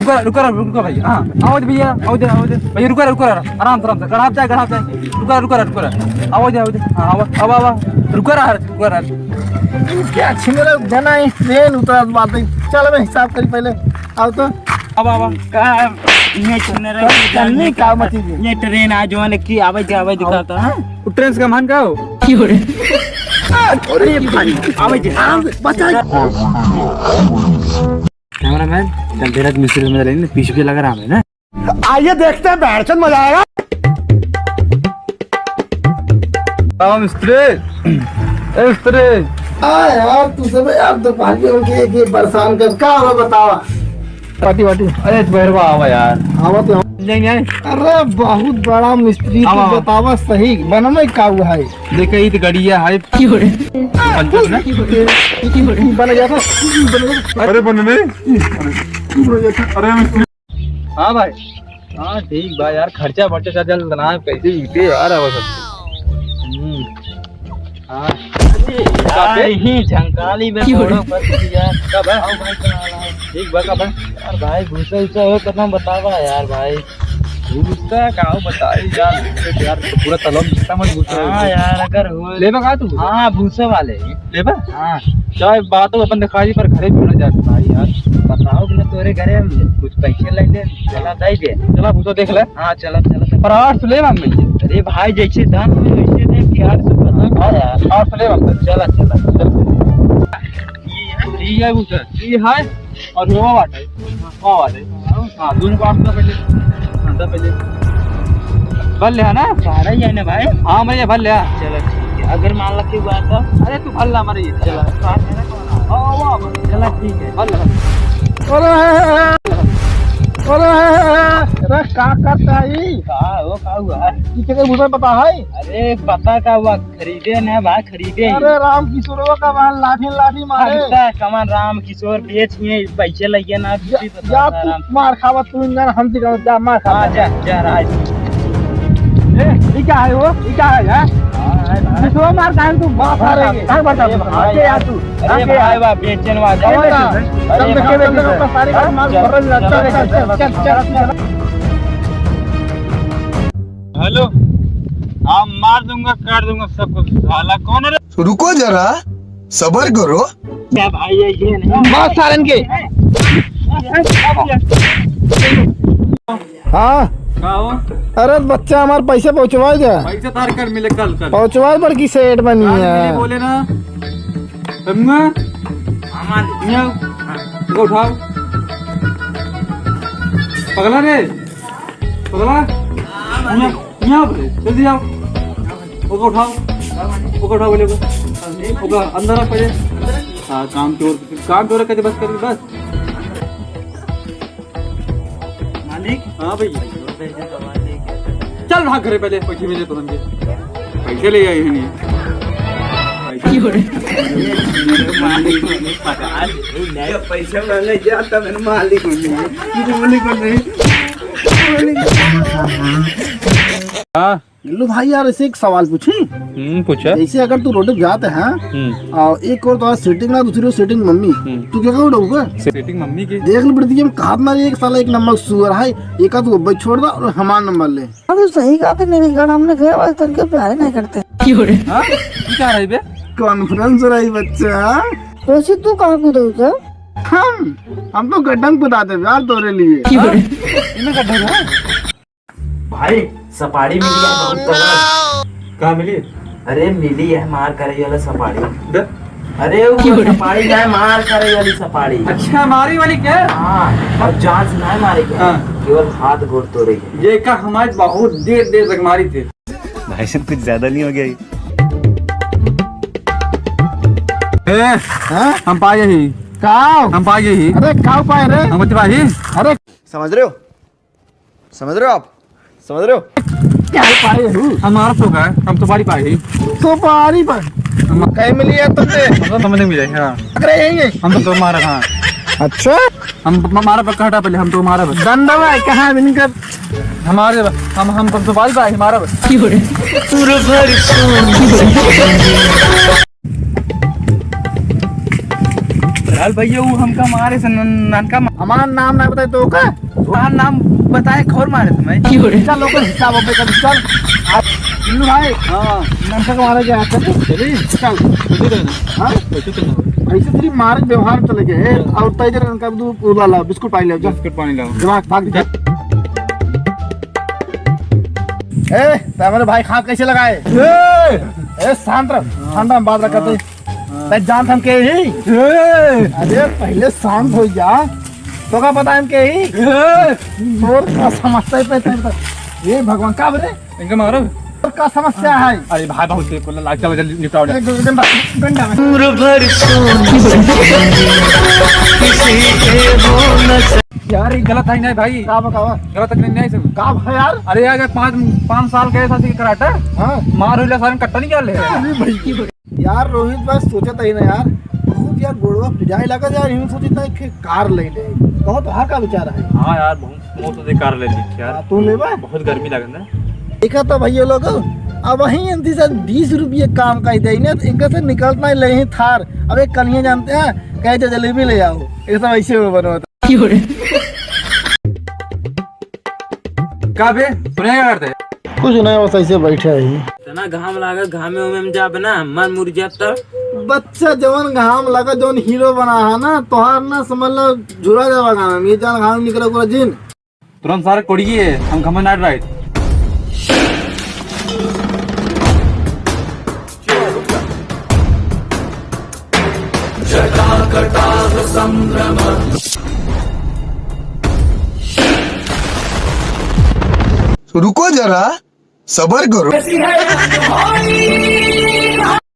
रुको भाई। हाँ आओ भैया, आओ दे भैया, रुको आराम से गढ़ा जाए। रुको आओ दे हाँ आओ रुको रहा। क्या छिंगरा जना है ट्रेन उतर बात है। चल मैं हिसाब करी पहले आओ तो अब का ये चलने का मत ये ट्रेन आज वाले की आवे दिखाता है। ट्रेन से मान का हो अरे भाई आवे बचा। कैमरामैन चल तेरा मिस्त्री में लेने पीछे लगा रहा है ना। आइए देखते हैं बैठन मजा आएगा। मिस्त्री यार तू सब यार दोपहर के परेशान कर का हो बतावा। पार्टी अरे भैरवा आवा यार। आवा तो लेंगे। अरे बहुत बड़ा मिस्त्री तू बतावा सही बनमे का हुआ है। देखा ये तो गड़िया है बन गया था। अरे बनने अरे हाँ भाई हाँ ठीक भाई यार खर्चा वर्चा चल ना कैसे बीते यार। ही झंकाली में फोड़ो कर दिया कब है ठीक बा कब है यार भाई भूसा उसा हो करना बतावा यार भाई भूसा काऊ बताई यार पूरा तलब जितना मत भूसा। हां यार अगर हो लेबा का तू। हां भूसा वाले लेबा। हां चाहे बातों अपन दिखाई पर घरे छोड़ जा भाई यार बताओ कि तोरे घरे कुछ पैसे ले ले चला दे दे चला भूसा देख ले। हां चला पर 800 लेबा मैं। अरे भाई जैसे दान हो वैसे दे कि 800 पता यार 800 लेबा चला ये है भूसा ये है और वो वाला हां दोनों को 800 पहले भल ले है ना सारा ही है ना भाई। हाँ मैं भल ले चलो ठीक है। अगर मान लो कि हुआ तो अरे तू भल ला हमारे चलो चला ठीक है भल अरे का करता है का हुआ किसी मुझे पता है। अरे पता का हुआ खरीदे ना भाई खरीदे। अरे राम किशोर का मान लाठी मारे कमान राम किशोर बेच पैसे लगे ना जा मार खावा तू हम दिखा जा मार खा जा राज ये क्या है वो ये क्या है किशोर मार का तू बात आ रही है बता आके यार तू अरे भाई बा बेचन वा सारे माल चल। हेलो हाँ मार दूंगा काट दूंगा सब कुछ। साला कौन है रे? रुको जरा सबर करो। क्या भाई ये नहीं मार सारन के। हाँ अरे बच्चा हमारे पैसे पहुँचवा दे। पैसे तार कर मिले कल पहुँचवा पर की सेट बनी है बोले ना उठाओ पगला रे पगला जल्दी जाओ उठाओ बोले को अंदर आ पड़े। हाँ काम चोर कहते बस कर बस मालिक। हाँ भैया चल भाग घरे पहले पैसे मिले तो पैसे ले आए नहीं पैसे वाले जाता मैंने मालिक लो भाई यार ऐसे एक सवाल पूछी। पूछा जैसे अगर तू रोड पे जाते हैं और एक और तो सेटिंग ना दूसरी सेटिंग मम्मी तू क्या करोगे सेटिंग मम्मी की देख ली पड़ती है कहा मारे एक साल एक नंबर सुअर है एक आध वो छोड़ दो और हमारा नंबर ले। अरे सही कहा थे नहीं गाना हमने गया बस तन के प्यारे नहीं करते हां क्या रही बे कॉन्फ्रेंस रही बच्चा। वैसे तू कहां कूदे उसे हम तो गड्ढा कुदाते यार तोरे लिए। इनमें गड्ढा है भाई सपाड़ी मिली है बहुत तगड़ा। कहाँ मिली? अरे मिली है मार करे वाला सपाड़ी। अरे वो सपाड़ी ना मार करे वाली सपाड़ी। अच्छा मारी वाली क्या? हाँ और जांच ना मारे क्या केवल हाथ घोट तो रही है। ये का हमारे बहुत देर तक मारी थी भाई साहब कुछ ज्यादा नहीं हो गया हम पाए ही हम पाए ही। अरे काव पाए रे हम बच्चे पाए। अरे समझ रहे हो आप समझ रहे हो क्या पाए हमारा तो है हम तो पाए ही सुपारी पर कहीं मिली है तुमसे हम तो समझ में मिले। हाँ अरे यही हम तो मारा। हाँ अच्छा हम हमारा पक्का हटा पहले हम तो हमारा बस दंडवा है कहाँ मिलकर हमारे हम तो पाए हमारा बस लाल भैया वो हमका मारे से नानका हमारा नाम नहीं बताए तो का वहाँ नाम बताए खौर मारे तुम्हें चल लोग हिसाब अब कर चल आप बिल्लू भाई हां नमसा को मारे जा चली चल हां ऐसे तेरी मार व्यवहार चले गए और तेजर का तू पूरा ला बिस्कुट पानी ले बिस्कुट पानी लाओ दिमाग भाग जा ए तुम्हारे भाई खा कैसे लगाए ए शांत रह ठंडा में बात रखते ते जान हम के ही अरे पहले शांत हो जा तो का पता हम के ही और का समस्या पे ये भगवान का बरे इनका मारो और का समस्या है अरे भाई बहुत देर को लाग चल जल्दी निपटाओ गंडा में यार ये गलत है नहीं भाई का बतावा गलत नहीं है सब का भाई यार अरे यार 5 साल के ऐसा कराटा हां मार हुई सारे कट्टा नहीं क्या ले यार रोहित बस सोचा ही ना यार बहुत यार गोड़वा पिजाई लगा यार यूं सोची था कि कार ले ले कहो तो हर का विचार है हाँ यार बहुत से कार ले ली यार तू लेबा बहुत गर्मी लगन है देखा तो भैया लोग अब वहीं अंती से 20 रुपये काम का दे ना इनका से निकलना ही ले ही थार अब एक कलियां जानते हैं कहते जलेबी ले आओ एक सब ऐसे बनवाता का बे सुने क्या करते कुछ नहीं बस ऐसे बैठे ही तना घाम लागत घामे उमे में जाब ना मन मुरझात तो बच्चा जवन घाम लगा जवन हीरो बना है ना तोहार ना समझ लो झुरा जावा गाना ये जान घाम निकला पूरा दिन तुरंत सारे कोड़िए हम घमन नाट राइट रुको जरा सबर करो